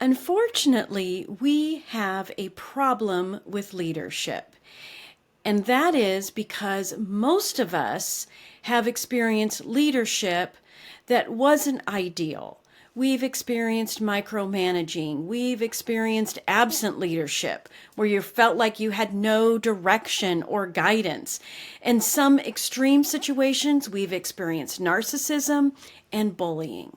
Unfortunately, we have a problem with leadership. And that is because most of us have experienced leadership that wasn't ideal. We've experienced micromanaging. We've experienced absent leadership, where you felt like you had no direction or guidance. In some extreme situations, we've experienced narcissism and bullying.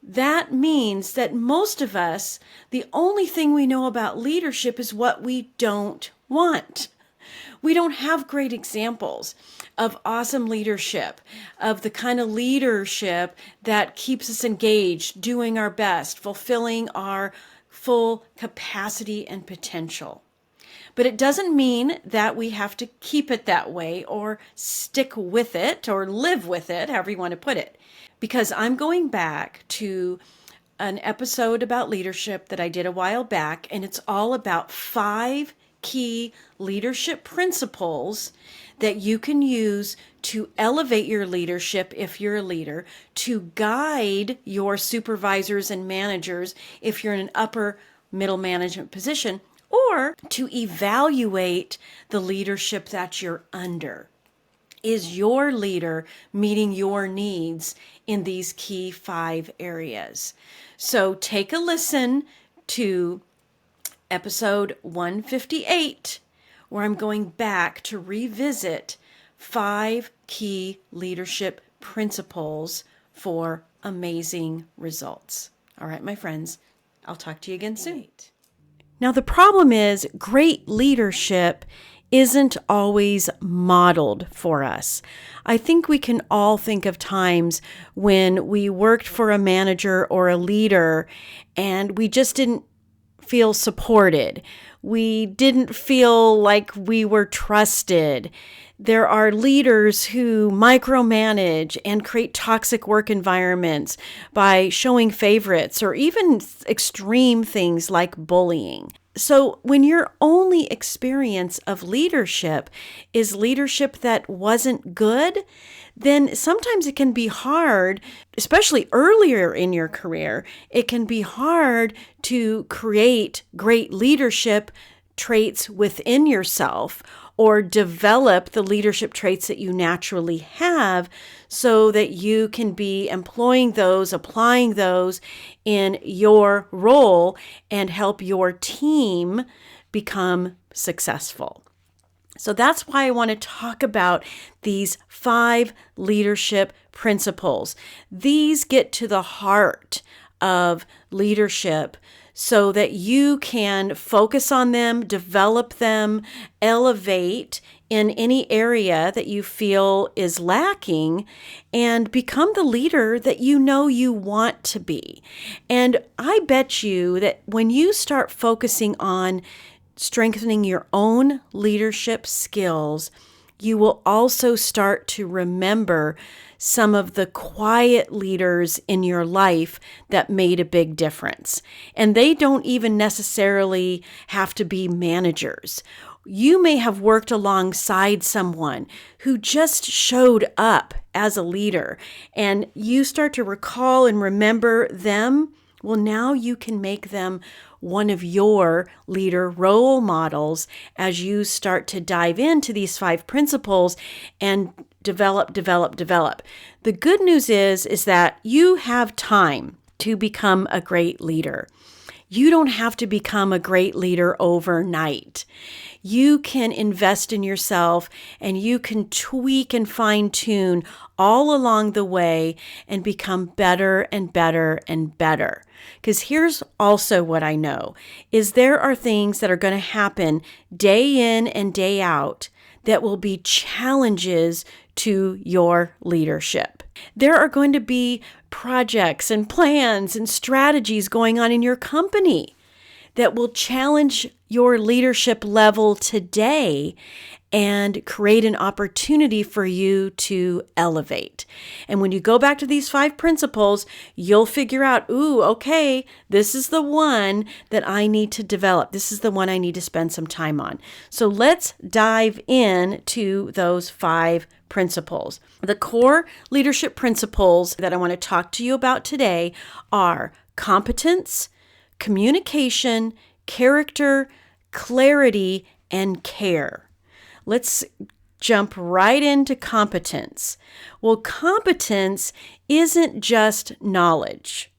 That means that most of us, the only thing we know about leadership is what we don't want. We don't have great examples of awesome leadership, of the kind of leadership that keeps us engaged, doing our best, fulfilling our full capacity and potential. But it doesn't mean that we have to keep it that way or stick with it or live with it, however you want to put it. Because I'm going back to an episode about leadership that I did a while back, and it's all about 5 key leadership principles that you can use to elevate your leadership if you're a leader, to guide your supervisors and managers if you're in an upper middle management position, or to evaluate the leadership that you're under. Is your leader meeting your needs in these key 5 areas? So take a listen to episode 158, where I'm going back to revisit 5 key leadership principles for amazing results. All right, my friends, I'll talk to you again soon. Now, the problem is great leadership isn't always modeled for us. I think we can all think of times when we worked for a manager or a leader and we just didn't feel supported. We didn't feel like we were trusted. There are leaders who micromanage and create toxic work environments by showing favorites or even extreme things like bullying. So when your only experience of leadership is leadership that wasn't good, then sometimes it can be hard, especially earlier in your career, it can be hard to create great leadership traits within yourself or develop the leadership traits that you naturally have so that you can be employing those, applying those in your role and help your team become successful. So that's why I want to talk about these 5 leadership principles. These get to the heart of leadership so that you can focus on them, develop them, elevate in any area that you feel is lacking, and become the leader that you know you want to be. And I bet you that when you start focusing on strengthening your own leadership skills, you will also start to remember some of the quiet leaders in your life that made a big difference. And they don't even necessarily have to be managers. You may have worked alongside someone who just showed up as a leader, and you start to recall and remember them. Well, now you can make them one of your leader role models as you start to dive into these 5 principles and develop. The good news is that you have time to become a great leader. You don't have to become a great leader overnight. You can invest in yourself and you can tweak and fine tune all along the way and become better and better and better. Because here's also what I know is there are things that are going to happen day in and day out that will be challenges to your leadership. There are going to be projects and plans and strategies going on in your company that will challenge your leadership level today and create an opportunity for you to elevate. And when you go back to these 5 principles, you'll figure out, okay, this is the one that I need to develop. This is the one I need to spend some time on. So let's dive into those 5 principles. The core leadership principles that I want to talk to you about today are competence, communication, character, clarity, and care. Let's jump right into competence. Well, competence isn't just knowledge.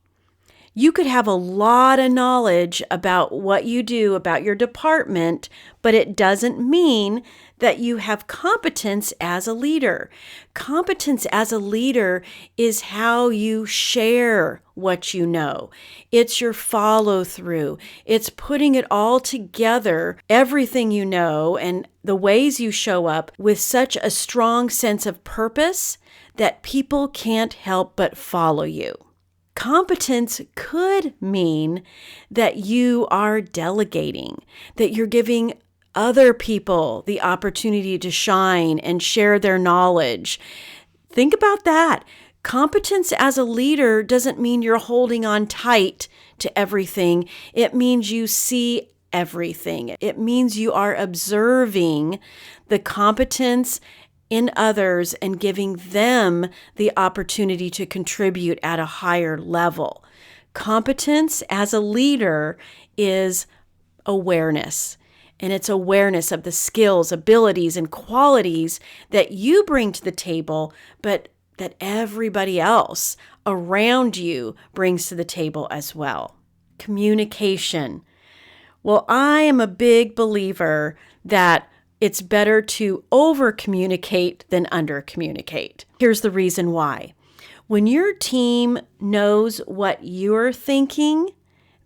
You could have a lot of knowledge about what you do, about your department, but it doesn't mean that you have competence as a leader. Competence as a leader is how you share what you know. It's your follow through. It's putting it all together, everything you know, and the ways you show up with such a strong sense of purpose that people can't help but follow you. Competence could mean that you are delegating, that you're giving other people the opportunity to shine and share their knowledge. Think about that. Competence as a leader doesn't mean you're holding on tight to everything. It means you see everything. It means you are observing the competence in others and giving them the opportunity to contribute at a higher level. Competence as a leader is awareness, and it's awareness of the skills, abilities, and qualities that you bring to the table, but that everybody else around you brings to the table as well. Communication. Well, I am a big believer that it's better to over-communicate than under-communicate. Here's the reason why. When your team knows what you're thinking,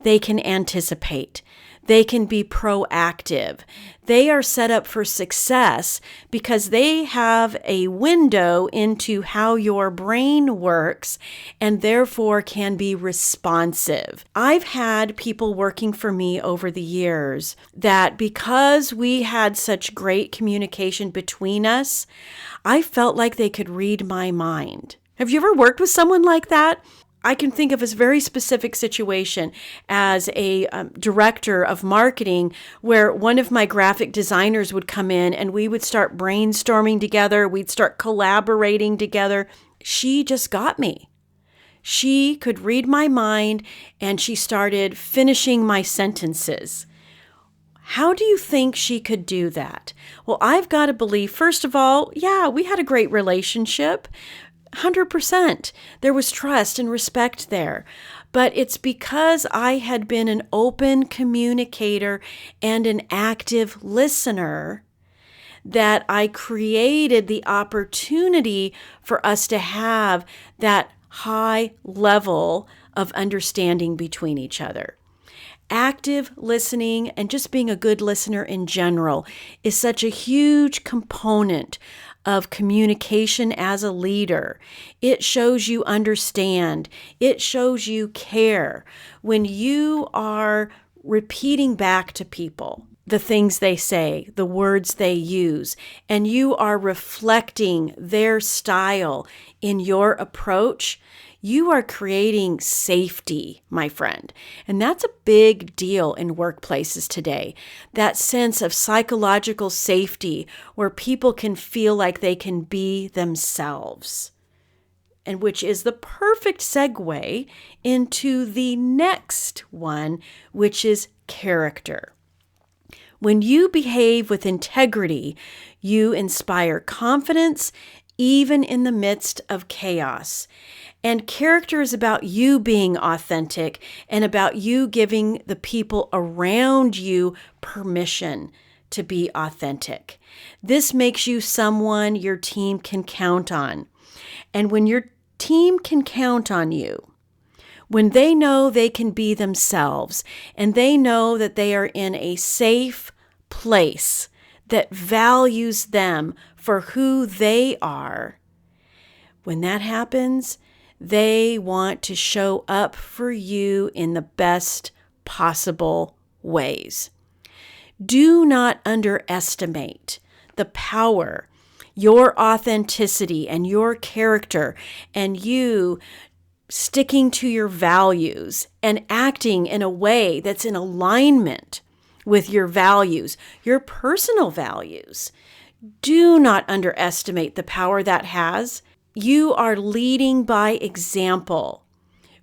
they can anticipate. They can be proactive. They are set up for success because they have a window into how your brain works and therefore can be responsive. I've had people working for me over the years that because we had such great communication between us, I felt like they could read my mind. Have you ever worked with someone like that? I can think of a very specific situation as a director of marketing where one of my graphic designers would come in and we would start brainstorming together. We'd start collaborating together. She just got me. She could read my mind and she started finishing my sentences. How do you think she could do that? Well, I've got to believe, first of all, yeah, we had a great relationship. 100%. There was trust and respect there. But it's because I had been an open communicator and an active listener that I created the opportunity for us to have that high level of understanding between each other. Active listening and just being a good listener in general is such a huge component of communication as a leader. It shows you understand. It shows you care. When you are repeating back to people the things they say, the words they use, and you are reflecting their style in your approach, you are creating safety, my friend. And that's a big deal in workplaces today. That sense of psychological safety where people can feel like they can be themselves. And which is the perfect segue into the next one, which is character. When you behave with integrity, you inspire confidence even in the midst of chaos. And character is about you being authentic and about you giving the people around you permission to be authentic. This makes you someone your team can count on. And when your team can count on you, when they know they can be themselves and they know that they are in a safe place that values them for who they are, when that happens, they want to show up for you in the best possible ways. Do not underestimate the power, your authenticity and your character, and you sticking to your values and acting in a way that's in alignment with your values, your personal values. Do not underestimate the power that has. You are leading by example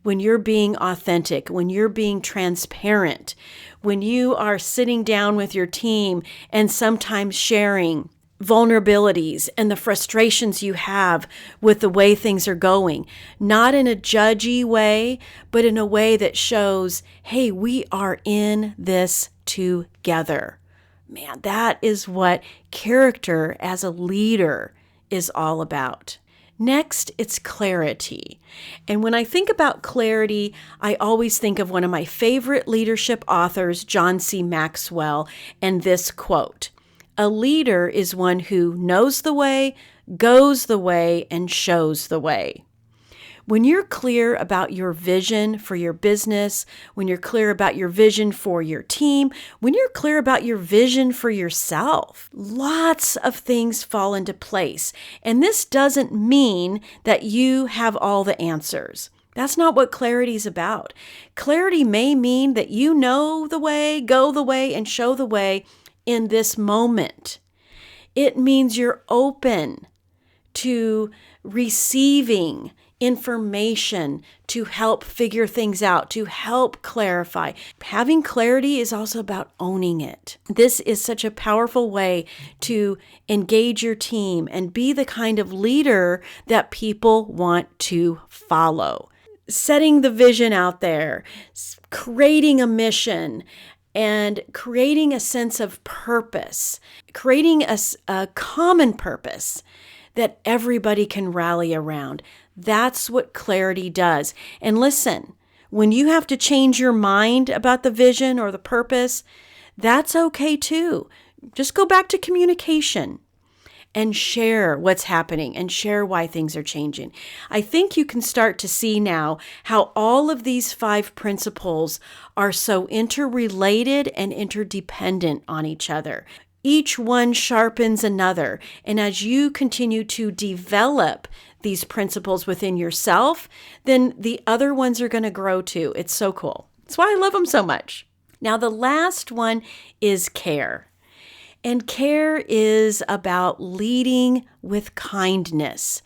when you're being authentic, when you're being transparent, when you are sitting down with your team and sometimes sharing vulnerabilities and the frustrations you have with the way things are going, not in a judgy way, but in a way that shows, hey, we are in this together. Man, that is what character as a leader is all about. Next, it's clarity. And when I think about clarity, I always think of one of my favorite leadership authors, John C. Maxwell, and this quote: "A leader is one who knows the way, goes the way, and shows the way." When you're clear about your vision for your business, when you're clear about your vision for your team, when you're clear about your vision for yourself, lots of things fall into place. And this doesn't mean that you have all the answers. That's not what clarity is about. Clarity may mean that you know the way, go the way, and show the way in this moment. It means you're open to receiving information to help figure things out, to help clarify. Having clarity is also about owning it. This is such a powerful way to engage your team and be the kind of leader that people want to follow. Setting the vision out there, creating a mission, and creating a sense of purpose, creating a common purpose that everybody can rally around. That's what clarity does. And listen, when you have to change your mind about the vision or the purpose, that's okay too. Just go back to communication and share what's happening and share why things are changing. I think you can start to see now how all of these 5 principles are so interrelated and interdependent on each other. Each one sharpens another. And as you continue to develop these principles within yourself, then the other ones are going to grow too. It's so cool. That's why I love them so much. Now, the last one is care. And care is about leading with kindness.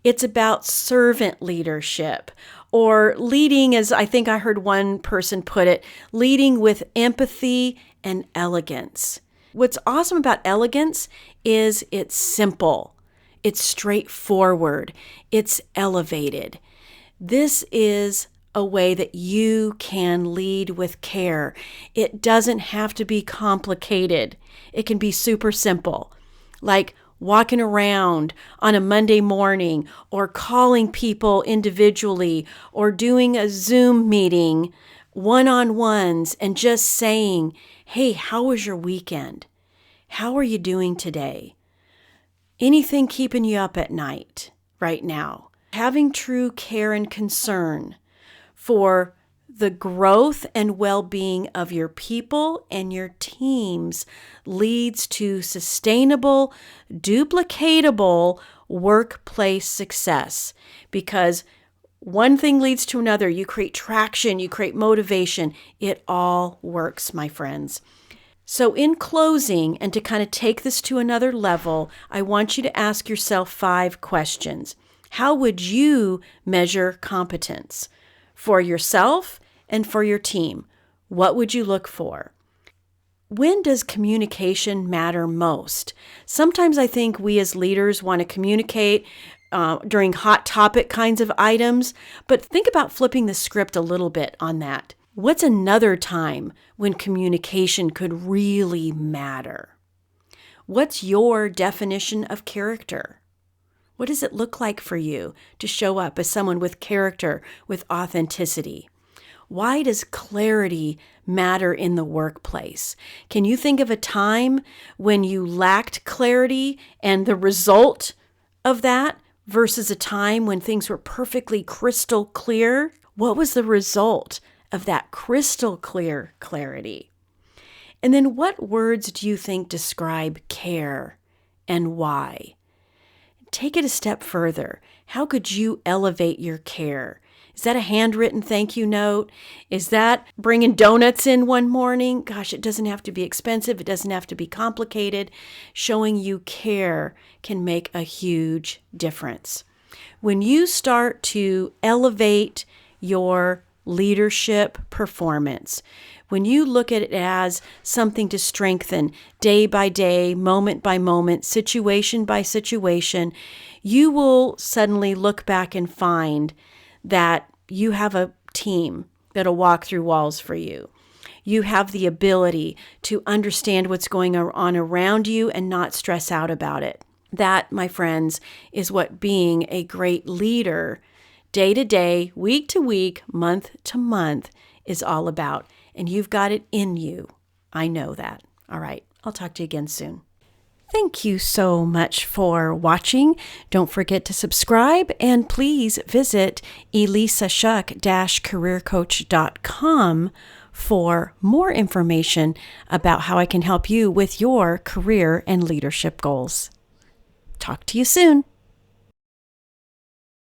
It's about servant leadership, or leading, as I think I heard one person put it, leading with empathy and elegance. What's awesome about elegance is it's simple, it's straightforward, it's elevated. This is a way that you can lead with care. It doesn't have to be complicated. It can be super simple, like walking around on a Monday morning, or calling people individually, or doing a Zoom meeting, one-on-ones, and just saying, hey, how was your weekend? How are you doing today? Anything keeping you up at night right now? Having true care and concern for the growth and well-being of your people and your teams leads to sustainable, duplicatable workplace success, because one thing leads to another. You create traction, you create motivation. It all works, my friends. So in closing, and to kind of take this to another level, I want you to ask yourself 5 questions. How would you measure competence for yourself and for your team? What would you look for? When does communication matter most? Sometimes I think we as leaders want to communicate during hot topic kinds of items, but think about flipping the script a little bit on that. What's another time when communication could really matter? What's your definition of character? What does it look like for you to show up as someone with character, with authenticity? Why does clarity matter in the workplace? Can you think of a time when you lacked clarity and the result of that versus a time when things were perfectly crystal clear? What was the result of that crystal clear clarity? And then what words do you think describe care and why? Take it a step further. How could you elevate your care? Is that a handwritten thank you note? Is that bringing donuts in one morning? Gosh, it doesn't have to be expensive. It doesn't have to be complicated. Showing you care can make a huge difference. When you start to elevate your leadership performance. When you look at it as something to strengthen day by day, moment by moment, situation by situation, you will suddenly look back and find that you have a team that'll walk through walls for you. You have the ability to understand what's going on around you and not stress out about it. That, my friends, is what being a great leader, day to day, week to week, month to month, is all about. And you've got it in you. I know that. All right. I'll talk to you again soon. Thank you so much for watching. Don't forget to subscribe, and please visit elissashuck-careercoach.com for more information about how I can help you with your career and leadership goals. Talk to you soon.